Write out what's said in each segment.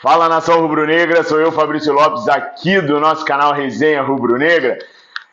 Fala, nação rubro-negra, sou eu, Fabrício Lopes, aqui do nosso canal Resenha Rubro-Negra.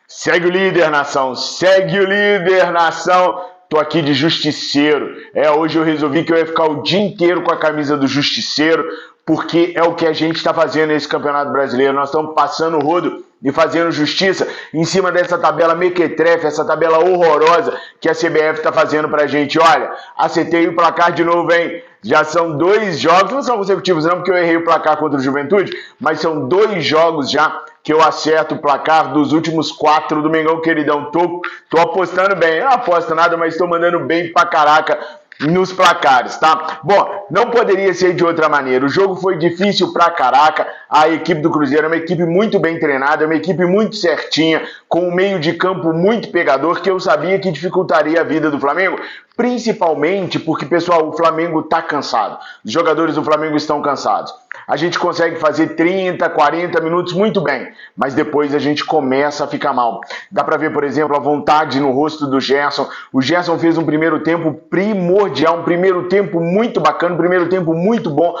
Segue o líder, nação, segue o líder, nação. Tô aqui de justiceiro. Hoje eu resolvi que eu ia ficar o dia inteiro com a camisa do justiceiro, porque é o que a gente está fazendo nesse Campeonato Brasileiro. Nós estamos passando o rodo e fazendo justiça em cima dessa tabela mequetrefe, essa tabela horrorosa que a CBF está fazendo pra gente. Olha, acertei o placar de novo, hein? Já são 2 jogos, não são consecutivos não, porque eu errei o placar contra o Juventude, mas são 2 jogos já que eu acerto o placar dos últimos 4 do Mengão, queridão. Tô apostando bem, eu não aposto nada, mas estou mandando bem pra caraca nos placares, tá? Bom, não poderia ser de outra maneira. O jogo foi difícil pra caraca. A equipe do Cruzeiro é uma equipe muito bem treinada, é uma equipe muito certinha, com um meio de campo muito pegador, que eu sabia que dificultaria a vida do Flamengo, principalmente porque, pessoal, o Flamengo tá cansado. Os jogadores do Flamengo estão cansados. A gente consegue fazer 30, 40 minutos muito bem, mas depois a gente começa a ficar mal. Dá pra ver, por exemplo, a vontade no rosto do Gerson. O Gerson fez um primeiro tempo primordial, um primeiro tempo muito bacana, um primeiro tempo muito bom,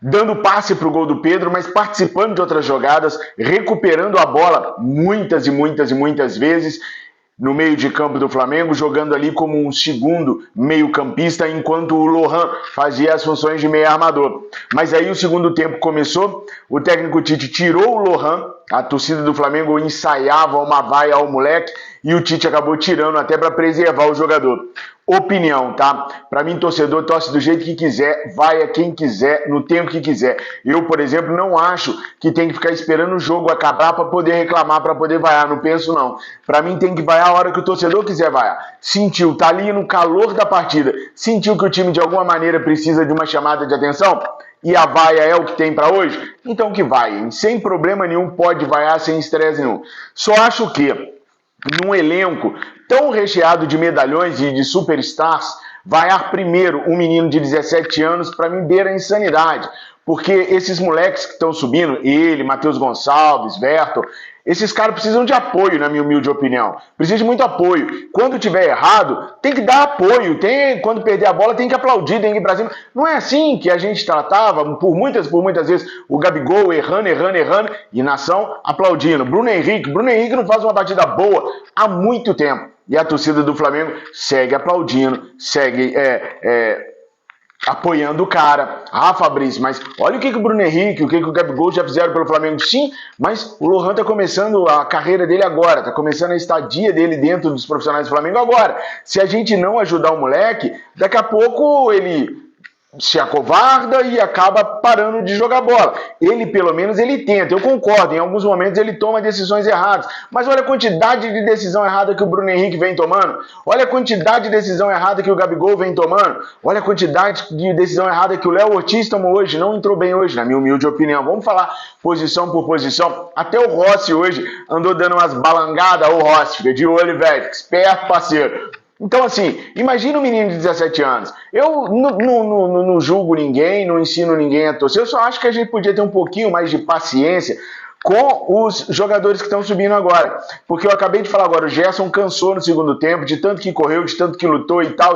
dando passe para o gol do Pedro, mas participando de outras jogadas, recuperando a bola muitas e muitas e muitas vezes no meio de campo do Flamengo, jogando ali como um segundo meio-campista, enquanto o Lohan fazia as funções de meio armador. Mas aí o segundo tempo começou, o técnico Tite tirou o Lohan, a torcida do Flamengo ensaiava uma vaia ao moleque, e o Tite acabou tirando até para preservar o jogador. Opinião, tá? Para mim, torcedor torce do jeito que quiser, vai a quem quiser, no tempo que quiser. Eu, por exemplo, não acho que tem que ficar esperando o jogo acabar para poder reclamar, para poder vaiar. Não penso, não. Para mim, tem que vaiar a hora que o torcedor quiser vaiar. Sentiu, tá ali no calor da partida, sentiu que o time de alguma maneira precisa de uma chamada de atenção? E a vaia é o que tem para hoje? Então que vai, sem problema nenhum, pode vaiar sem estresse nenhum. Só acho que num elenco tão recheado de medalhões e de superstars, vaiar primeiro um menino de 17 anos, para mim, beira a insanidade. Porque esses moleques que estão subindo, ele, Matheus Gonçalves, Verto, esses caras precisam de apoio, na minha humilde opinião. Precisam de muito apoio. Quando tiver errado, tem que dar apoio. Quando perder a bola, tem que aplaudir, tem que ir pra cima. Não é assim que a gente tratava, por muitas vezes, o Gabigol errando, e nação aplaudindo. Bruno Henrique não faz uma batida boa há muito tempo. E a torcida do Flamengo segue aplaudindo, segue apoiando o cara. Ah, Fabrício, mas olha o que o Bruno Henrique, o que o Gabigol já fizeram pelo Flamengo. Sim, mas o Lohan tá começando a carreira dele agora, tá começando a estadia dele dentro dos profissionais do Flamengo agora. Se a gente não ajudar o moleque, daqui a pouco ele se acovarda e acaba parando de jogar bola. Ele, pelo menos, ele tenta. Eu concordo, em alguns momentos ele toma decisões erradas. Mas olha a quantidade de decisão errada que o Bruno Henrique vem tomando. Olha a quantidade de decisão errada que o Gabigol vem tomando. Olha a quantidade de decisão errada que o Léo Ortiz tomou hoje. Não entrou bem hoje, na minha humilde opinião. Vamos falar posição por posição. Até o Rossi hoje andou dando umas balangadas. Ô Rossi, fica de olho, velho. Fica esperto, parceiro. Então, assim, imagina um menino de 17 anos. Eu não julgo ninguém, não ensino ninguém a torcer. Eu só acho que a gente podia ter um pouquinho mais de paciência com os jogadores que estão subindo agora. Porque eu acabei de falar agora, o Gerson cansou no segundo tempo, de tanto que correu, de tanto que lutou e tal.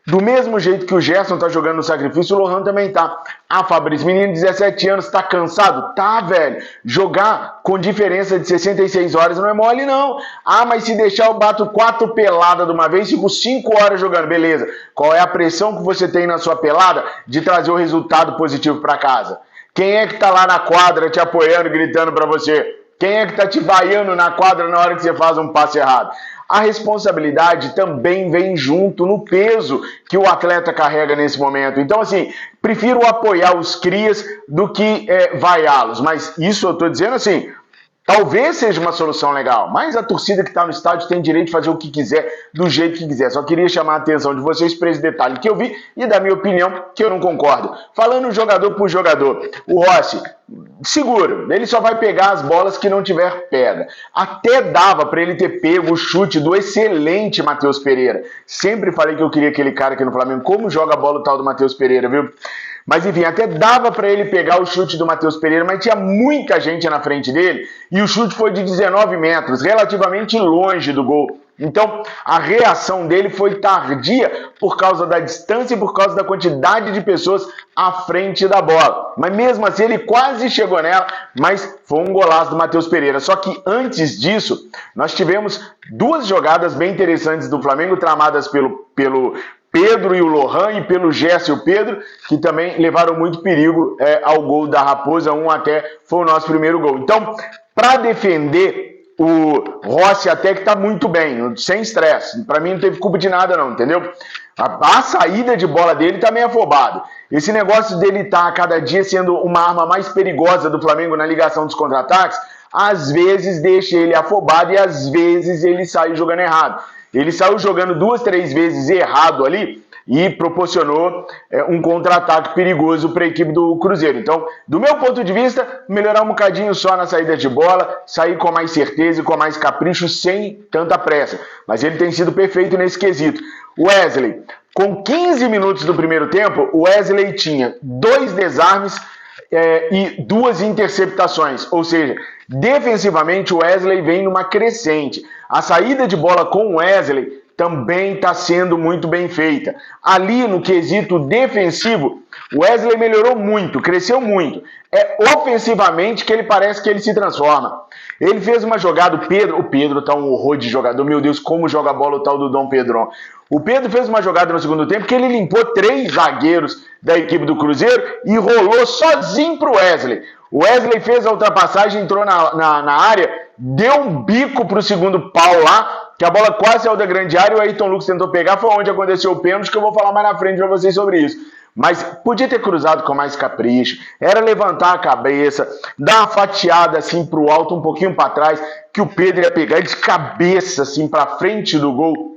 Do mesmo jeito que o Gerson tá jogando no sacrifício, o Lohan também tá. Ah, Fabrício, menino de 17 anos, tá cansado? Tá, velho. Jogar com diferença de 66 horas não é mole, não. Ah, mas se deixar eu bato 4 peladas de uma vez, fico 5 horas jogando. Beleza. Qual é a pressão que você tem na sua pelada de trazer o resultado positivo para casa? Quem é que tá lá na quadra te apoiando, gritando para você? Quem é que tá te vaiando na quadra na hora que você faz um passe errado? A responsabilidade também vem junto no peso que o atleta carrega nesse momento. Então, assim, prefiro apoiar os crias do que vaiá-los. Mas isso eu estou dizendo assim, talvez seja uma solução legal, mas a torcida que está no estádio tem direito de fazer o que quiser, do jeito que quiser. Só queria chamar a atenção de vocês para esse detalhe que eu vi e da minha opinião, que eu não concordo. Falando jogador por jogador, o Rossi, seguro, ele só vai pegar as bolas que não tiver pega. Até dava para ele ter pego o chute do excelente Matheus Pereira. Sempre falei que eu queria aquele cara aqui no Flamengo. Como joga a bola o tal do Matheus Pereira, viu? Mas enfim, até dava para ele pegar o chute do Matheus Pereira, mas tinha muita gente na frente dele e o chute foi de 19 metros, relativamente longe do gol. Então, a reação dele foi tardia por causa da distância e por causa da quantidade de pessoas à frente da bola. Mas mesmo assim, ele quase chegou nela, mas foi um golaço do Matheus Pereira. Só que antes disso, nós tivemos duas jogadas bem interessantes do Flamengo, tramadas pelo Pedro e o Lohan e pelo Gerson e o Pedro, que também levaram muito perigo ao gol da Raposa. Até foi o nosso primeiro gol. Então, para defender, o Rossi até que tá muito bem, sem estresse. Para mim não teve culpa de nada não, entendeu? A saída de bola dele tá meio afobado. Esse negócio dele tá a cada dia sendo uma arma mais perigosa do Flamengo na ligação dos contra-ataques, às vezes deixa ele afobado e às vezes ele sai jogando errado. Ele saiu jogando 2, 3 vezes errado ali e proporcionou um contra-ataque perigoso para a equipe do Cruzeiro. Então, do meu ponto de vista, melhorar um bocadinho só na saída de bola, sair com mais certeza e com mais capricho, sem tanta pressa. Mas ele tem sido perfeito nesse quesito. Wesley, com 15 minutos do primeiro tempo, o Wesley tinha 2 desarmes e 2 interceptações. Ou seja, defensivamente o Wesley vem numa crescente. A saída de bola com o Wesley também está sendo muito bem feita. Ali no quesito defensivo, o Wesley melhorou muito, cresceu muito. É ofensivamente que ele parece que ele se transforma. Ele fez uma jogada, o Pedro tá um horror de jogador, meu Deus, como joga a bola o tal do Dom Pedrão. O Pedro fez uma jogada no segundo tempo que ele limpou 3 zagueiros da equipe do Cruzeiro e rolou sozinho pro Wesley. O Wesley fez a ultrapassagem, entrou na área, deu um bico pro segundo pau lá, que a bola quase saiu da grande área e o Ayrton Lucas tentou pegar, foi onde aconteceu o pênalti, que eu vou falar mais na frente para vocês sobre isso. Mas podia ter cruzado com mais capricho, era levantar a cabeça, dar uma fatiada assim pro alto, um pouquinho para trás, que o Pedro ia pegar de cabeça assim para frente do gol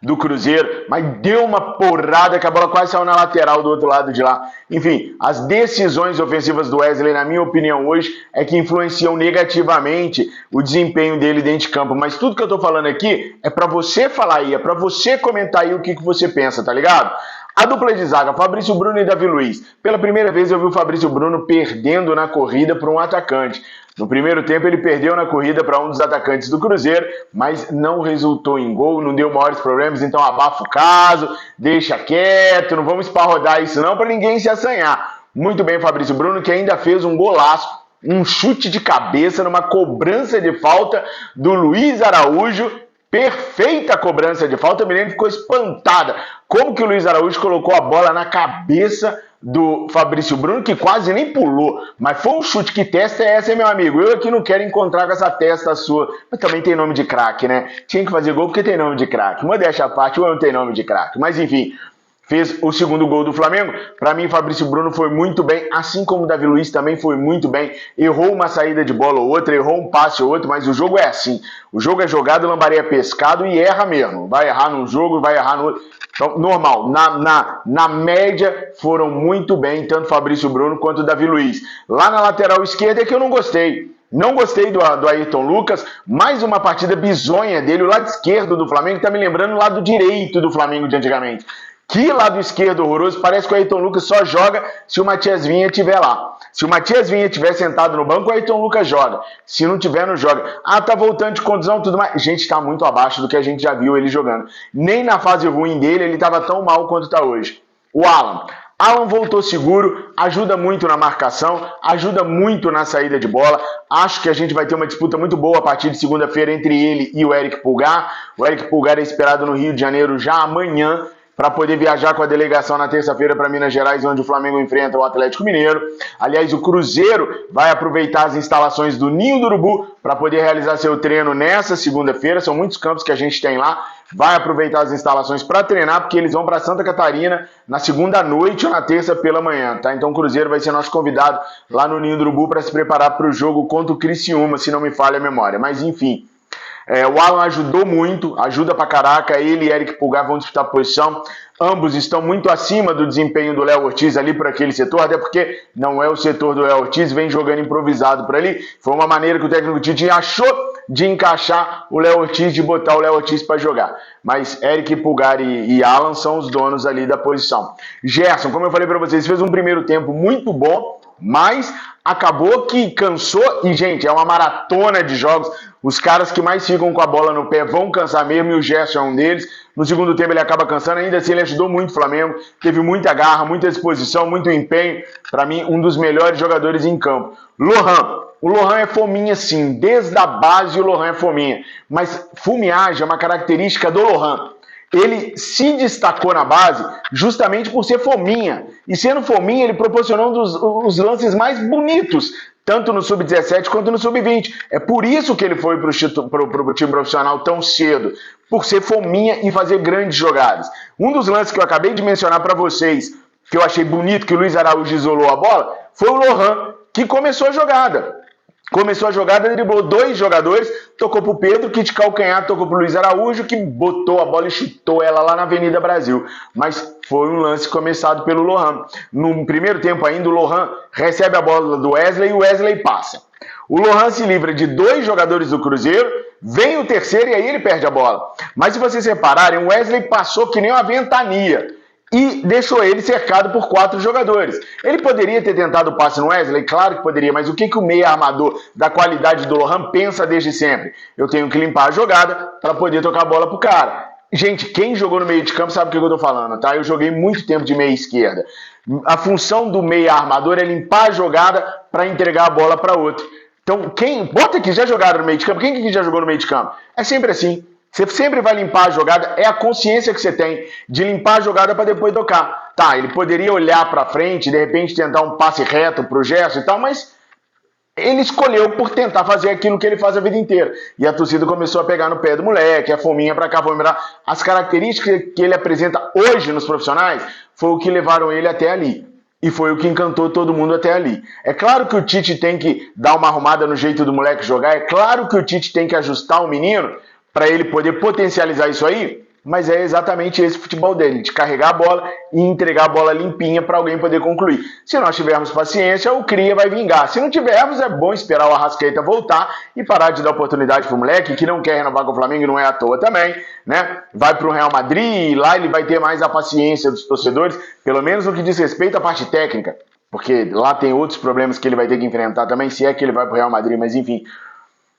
do Cruzeiro, mas deu uma porrada que a bola quase saiu na lateral do outro lado de lá. Enfim, as decisões ofensivas do Wesley, na minha opinião hoje, é que influenciam negativamente o desempenho dele dentro de campo. Mas tudo que eu tô falando aqui é para você falar aí, é para você comentar aí o que você pensa, tá ligado? A dupla de zaga, Fabrício Bruno e Davi Luiz. Pela primeira vez eu vi o Fabrício Bruno perdendo na corrida para um atacante. No primeiro tempo ele perdeu na corrida para um dos atacantes do Cruzeiro, mas não resultou em gol, não deu maiores problemas, então abafa o caso, deixa quieto, não vamos esparrodar isso não para ninguém se assanhar. Muito bem, Fabrício Bruno, que ainda fez um golaço, um chute de cabeça numa cobrança de falta do Luiz Araújo. Perfeita cobrança de falta, a Milene ficou espantada. Como que o Luiz Araújo colocou a bola na cabeça do Fabrício Bruno, que quase nem pulou. Mas foi um chute. Que testa é essa, hein, meu amigo? Eu aqui não quero encontrar com essa testa sua. Mas também tem nome de craque, né? Tinha que fazer gol porque tem nome de craque. Modéstia à parte, ou não tem nome de craque. Mas enfim, fez o segundo gol do Flamengo. Para mim, Fabrício Bruno foi muito bem, assim como o Davi Luiz também foi muito bem. Errou uma saída de bola ou outra, errou um passe ou outro, mas o jogo é assim. O jogo é jogado, lambaria pescado e erra mesmo. Vai errar num jogo, vai errar no outro. Então, normal. Na média, foram muito bem, tanto Fabrício Bruno quanto o Davi Luiz. Lá na lateral esquerda é que eu não gostei. Não gostei do Ayrton Lucas, mais uma partida bizonha dele. O lado esquerdo do Flamengo tá me lembrando o lado direito do Flamengo de antigamente. Que lado esquerdo horroroso, parece que o Ayrton Lucas só joga se o Matias Vinha estiver lá. Se o Matias Vinha estiver sentado no banco, o Ayrton Lucas joga. Se não tiver, não joga. Ah, tá voltando de contusão, tudo mais. Gente, tá muito abaixo do que a gente já viu ele jogando. Nem na fase ruim dele, ele tava tão mal quanto tá hoje. O Alan voltou seguro, ajuda muito na marcação, ajuda muito na saída de bola. Acho que a gente vai ter uma disputa muito boa a partir de segunda-feira entre ele e o Eric Pulgar. O Eric Pulgar é esperado no Rio de Janeiro já amanhã, para poder viajar com a delegação na terça-feira para Minas Gerais, onde o Flamengo enfrenta o Atlético Mineiro. Aliás, o Cruzeiro vai aproveitar as instalações do Ninho do Urubu para poder realizar seu treino nessa segunda-feira. São muitos campos que a gente tem lá. Vai aproveitar as instalações para treinar, porque eles vão para Santa Catarina na segunda noite ou na terça pela manhã, tá? Então o Cruzeiro vai ser nosso convidado lá no Ninho do Urubu para se preparar para o jogo contra o Criciúma, se não me falha a memória. Mas enfim, o Alan ajudou muito, ajuda pra caraca. Ele e Eric Pulgar vão disputar a posição. Ambos estão muito acima do desempenho do Léo Ortiz ali por aquele setor, até porque não é o setor do Léo Ortiz, vem jogando improvisado por ali. Foi uma maneira que o técnico Tite achou de encaixar o Léo Ortiz, de botar o Léo Ortiz para jogar. Mas Eric Pulgar e Alan são os donos ali da posição. Gerson, como eu falei para vocês, fez um primeiro tempo muito bom, mas acabou que cansou, e gente, é uma maratona de jogos, os caras que mais ficam com a bola no pé vão cansar mesmo, e o Gerson é um deles. No segundo tempo ele acaba cansando, ainda assim ele ajudou muito o Flamengo, teve muita garra, muita disposição, muito empenho, para mim um dos melhores jogadores em campo. Lohan, o Lohan é fominha sim, desde a base o Lohan é fominha, mas fumiagem é uma característica do Lohan. Ele se destacou na base justamente por ser fominha. E sendo fominha, ele proporcionou os lances mais bonitos, tanto no Sub-17 quanto no Sub-20. É por isso que ele foi para o time profissional tão cedo, por ser fominha e fazer grandes jogadas. Um dos lances que eu acabei de mencionar para vocês, que eu achei bonito, que o Luiz Araújo isolou a bola, foi o Lohan, que começou a jogada. Começou a jogada, driblou 2 jogadores, tocou pro Pedro, que de calcanhar tocou pro Luiz Araújo, que botou a bola e chutou ela lá na Avenida Brasil. Mas foi um lance começado pelo Lohan. No primeiro tempo ainda, o Lohan recebe a bola do Wesley e o Wesley passa. O Lohan se livra de 2 jogadores do Cruzeiro, vem o terceiro e aí ele perde a bola. Mas se vocês repararem, o Wesley passou que nem uma ventania e deixou ele cercado por 4 jogadores. Ele poderia ter tentado o passe no Wesley? Claro que poderia, mas o que o meia armador da qualidade do Lohan pensa desde sempre? Eu tenho que limpar a jogada para poder tocar a bola pro cara. Gente, quem jogou no meio de campo sabe o que eu tô falando, tá? Eu joguei muito tempo de meia esquerda. A função do meia armador é limpar a jogada para entregar a bola para outro. Então, bota aqui, já jogaram no meio de campo? Quem que já jogou no meio de campo? É sempre assim. Você sempre vai limpar a jogada, é a consciência que você tem de limpar a jogada para depois tocar. Tá, ele poderia olhar para frente, de repente tentar um passe reto pro Gerson e tal, mas ele escolheu por tentar fazer aquilo que ele faz a vida inteira. E a torcida começou a pegar no pé do moleque, a fominha pra cá, fominha pra cá. As características que ele apresenta hoje nos profissionais foi o que levaram ele até ali. E foi o que encantou todo mundo até ali. É claro que o Tite tem que dar uma arrumada no jeito do moleque jogar, é claro que o Tite tem que ajustar o menino para ele poder potencializar isso aí, mas é exatamente esse futebol dele, de carregar a bola e entregar a bola limpinha para alguém poder concluir. Se nós tivermos paciência, o Cria vai vingar. Se não tivermos, é bom esperar o Arrascaeta voltar e parar de dar oportunidade pro moleque, que não quer renovar com o Flamengo, não é à toa também, né? Vai pro Real Madrid e lá ele vai ter mais a paciência dos torcedores, pelo menos no que diz respeito à parte técnica, porque lá tem outros problemas que ele vai ter que enfrentar também, se é que ele vai pro Real Madrid, mas enfim.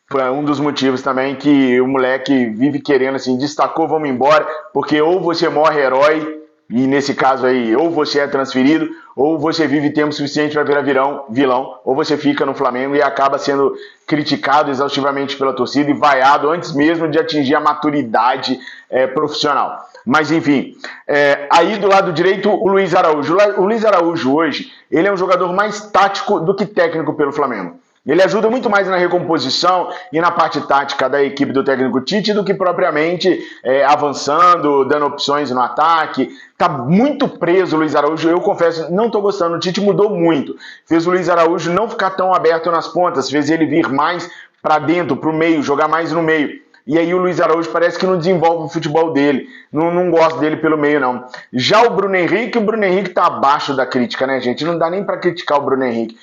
Foi um dos motivos também que o moleque vive querendo, assim, destacou, vamos embora, porque ou você morre herói, e nesse caso aí, ou você é transferido, ou você vive tempo suficiente para virar vilão, ou você fica no Flamengo e acaba sendo criticado exaustivamente pela torcida e vaiado antes mesmo de atingir a maturidade profissional. Mas enfim, aí do lado direito o Luiz Araújo. O Luiz Araújo hoje, ele é um jogador mais tático do que técnico pelo Flamengo. Ele ajuda muito mais na recomposição e na parte tática da equipe do técnico Tite do que propriamente avançando, dando opções no ataque. Tá muito preso o Luiz Araújo, eu confesso, não tô gostando. O Tite mudou muito. Fez o Luiz Araújo não ficar tão aberto nas pontas, fez ele vir mais para dentro, pro meio, jogar mais no meio. E aí o Luiz Araújo parece que não desenvolve o futebol dele. Não gosto dele pelo meio, não. Já o Bruno Henrique tá abaixo da crítica, né, gente? Não dá nem para criticar o Bruno Henrique.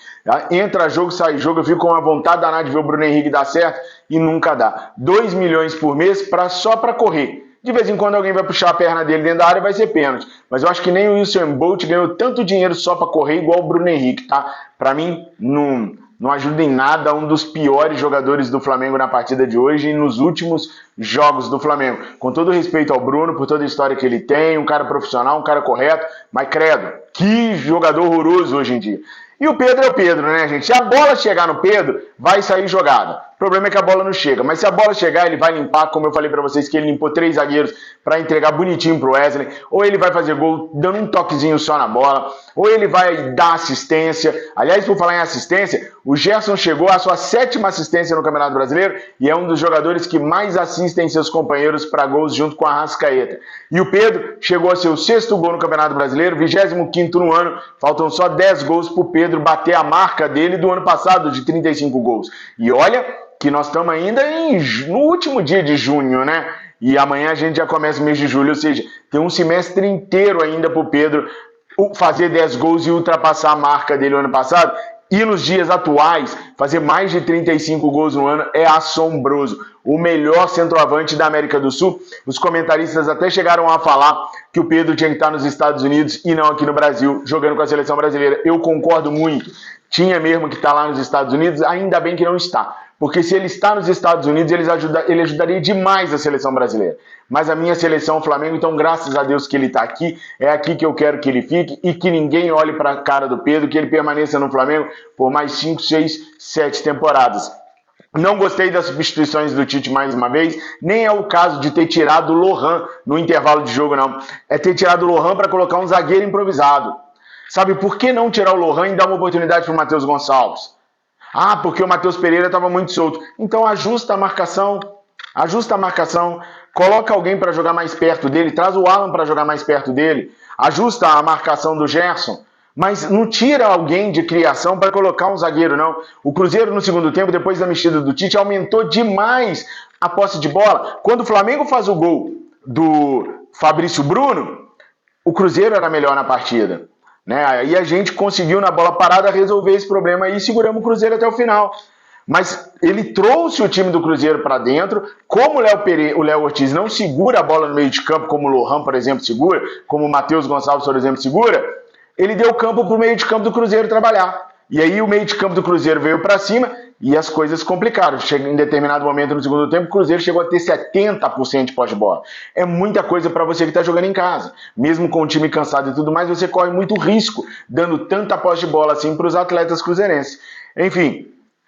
Entra jogo, sai jogo, eu fico com uma vontade danada de ver o Bruno Henrique dar certo e nunca dá. 2 milhões por mês só para correr. De vez em quando alguém vai puxar a perna dele dentro da área e vai ser pênalti. Mas eu acho que nem o Usain Bolt ganhou tanto dinheiro só para correr igual o Bruno Henrique, tá? Para mim, não ajuda em nada, um dos piores jogadores do Flamengo na partida de hoje e nos últimos jogos do Flamengo. Com todo respeito ao Bruno, por toda a história que ele tem, um cara profissional, um cara correto, mas credo, que jogador horroroso hoje em dia. E o Pedro é o Pedro, né, gente? Se a bola chegar no Pedro, vai sair jogada. O problema é que a bola não chega. Mas se a bola chegar, ele vai limpar, como eu falei pra vocês, que ele limpou 3 zagueiros pra entregar bonitinho pro Wesley. Ou ele vai fazer gol dando um toquezinho só na bola. Ou ele vai dar assistência. Aliás, por falar em assistência, o Gerson chegou à sua 7ª assistência no Campeonato Brasileiro e é um dos jogadores que mais assistem seus companheiros para gols junto com a Arrascaeta. E o Pedro chegou a seu 6º gol no Campeonato Brasileiro, 25º no ano. Faltam só 10 gols pro Pedro bater a marca dele do ano passado de 35 gols. E olha que nós estamos ainda no último dia de junho, né? E amanhã a gente já começa o mês de julho, ou seja, tem um semestre inteiro ainda pro Pedro fazer 10 gols e ultrapassar a marca dele no ano passado. E nos dias atuais, fazer mais de 35 gols no ano é assombroso. O melhor centroavante da América do Sul. Os comentaristas até chegaram a falar que o Pedro tinha que estar nos Estados Unidos e não aqui no Brasil, jogando com a seleção brasileira. Eu concordo muito. Tinha mesmo que estar lá nos Estados Unidos, ainda bem que não está. Porque se ele está nos Estados Unidos, ele ajudaria demais a seleção brasileira. Mas a minha seleção, o Flamengo, então graças a Deus que ele está aqui, é aqui que eu quero que ele fique e que ninguém olhe para a cara do Pedro, que ele permaneça no Flamengo por mais 5, 6, 7 temporadas. Não gostei das substituições do Tite mais uma vez, nem é o caso de ter tirado o Lohan no intervalo de jogo, não. É ter tirado o Lohan para colocar um zagueiro improvisado. Sabe, por que não tirar o Lohan e dar uma oportunidade para o Matheus Gonçalves? Ah, porque o Matheus Pereira estava muito solto. Então ajusta a marcação, coloca alguém para jogar mais perto dele, traz o Alan para jogar mais perto dele, ajusta a marcação do Gerson, mas não tira alguém de criação para colocar um zagueiro, não. O Cruzeiro no segundo tempo, depois da mexida do Tite, aumentou demais a posse de bola. Quando o Flamengo faz o gol do Fabrício Bruno, o Cruzeiro era melhor na partida. Né? Aí a gente conseguiu na bola parada resolver esse problema e seguramos o Cruzeiro até o final. Mas ele trouxe o time do Cruzeiro para dentro. Como o Léo Ortiz não segura a bola no meio de campo, como o Lohan, por exemplo, segura, como o Matheus Gonçalves, por exemplo, segura, ele deu campo para o meio de campo do Cruzeiro trabalhar. E aí o meio de campo do Cruzeiro veio para cima e as coisas complicaram. Em determinado momento no segundo tempo, o Cruzeiro chegou a ter 70% de posse de bola. É muita coisa para você que está jogando em casa. Mesmo com o time cansado e tudo mais, você corre muito risco dando tanta posse de bola assim para os atletas cruzeirenses. Enfim,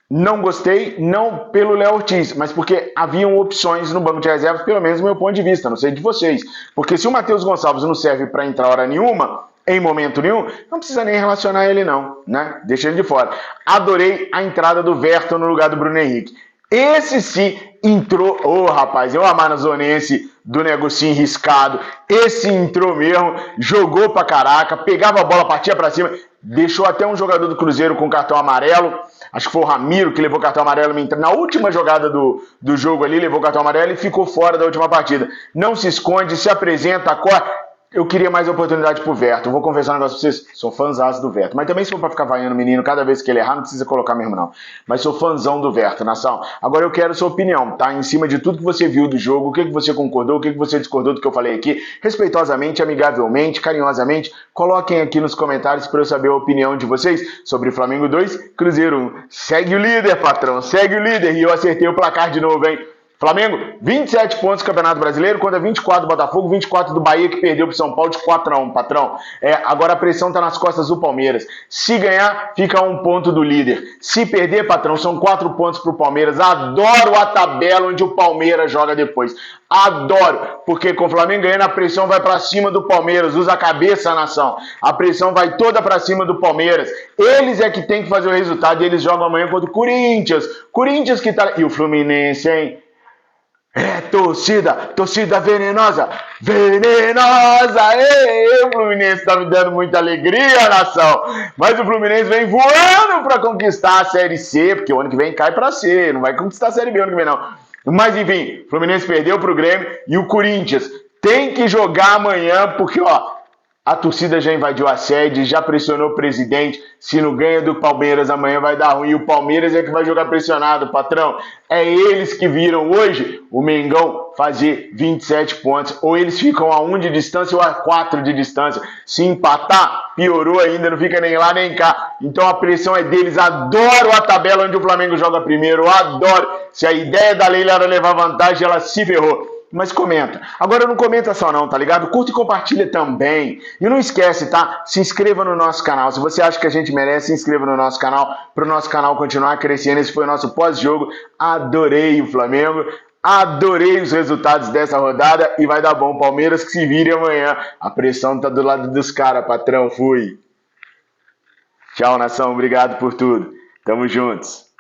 não gostei, não pelo Léo Ortiz, mas porque haviam opções no banco de reservas, pelo menos do meu ponto de vista, não sei de vocês. Porque se o Matheus Gonçalves não serve para entrar hora nenhuma, em momento nenhum, não precisa nem relacionar ele não, né? Deixa ele de fora. Adorei a entrada do Verton no lugar do Bruno Henrique. Esse sim entrou, rapaz, eu amazonense do negocinho riscado, esse entrou mesmo, jogou pra caraca, pegava a bola, partia pra cima, deixou até um jogador do Cruzeiro com cartão amarelo, acho que foi o Ramiro que levou cartão amarelo na última jogada do jogo ali, levou cartão amarelo e ficou fora da última partida. Não se esconde, se apresenta, corre. Eu queria mais oportunidade pro Verto. Vou confessar um negócio pra vocês. Sou fãzaço do Verto. Mas também se for pra ficar vaiando o menino cada vez que ele errar, não precisa colocar mesmo não. Mas sou fãzão do Verto, nação. Agora eu quero sua opinião, tá? Em cima de tudo que você viu do jogo, o que você concordou, o que você discordou do que eu falei aqui. Respeitosamente, amigavelmente, carinhosamente. Coloquem aqui nos comentários para eu saber a opinião de vocês sobre Flamengo 2, Cruzeiro 1. Segue o líder, patrão. Segue o líder. E eu acertei o placar de novo, hein? Flamengo, 27 pontos no Campeonato Brasileiro, contra 24 do Botafogo, 24 do Bahia, que perdeu para o São Paulo de 4-1, patrão. Agora a pressão está nas costas do Palmeiras. Se ganhar, fica a 1 ponto do líder. Se perder, patrão, são 4 pontos para o Palmeiras. Adoro a tabela onde o Palmeiras joga depois. Adoro, porque com o Flamengo ganhando, a pressão vai para cima do Palmeiras. Usa a cabeça, nação. A pressão vai toda para cima do Palmeiras. Eles é que tem que fazer o resultado e eles jogam amanhã contra o Corinthians. Corinthians que tá... E o Fluminense, hein? Torcida venenosa, o Fluminense tá me dando muita alegria, nação, mas o Fluminense vem voando para conquistar a Série C, porque o ano que vem cai para C, não vai conquistar a Série B o ano que vem não, mas enfim, o Fluminense perdeu pro Grêmio e o Corinthians tem que jogar amanhã, porque a torcida já invadiu a sede, já pressionou o presidente. Se não ganha do Palmeiras, amanhã vai dar ruim. E o Palmeiras é que vai jogar pressionado, patrão. É eles que viram hoje o Mengão fazer 27 pontos. Ou eles ficam a 1 de distância ou a 4 de distância. Se empatar, piorou ainda, não fica nem lá nem cá. Então a pressão é deles. Adoro a tabela onde o Flamengo joga primeiro. Adoro. Se a ideia da Leila era levar vantagem, ela se ferrou. Mas comenta. Agora não comenta só não, tá ligado? Curta e compartilha também. E não esquece, tá? Se inscreva no nosso canal. Se você acha que a gente merece, se inscreva no nosso canal, para o nosso canal continuar crescendo. Esse foi o nosso pós-jogo. Adorei o Flamengo. Adorei os resultados dessa rodada. E vai dar bom. Palmeiras que se vire amanhã. A pressão tá do lado dos caras, patrão. Fui. Tchau, nação. Obrigado por tudo. Tamo juntos.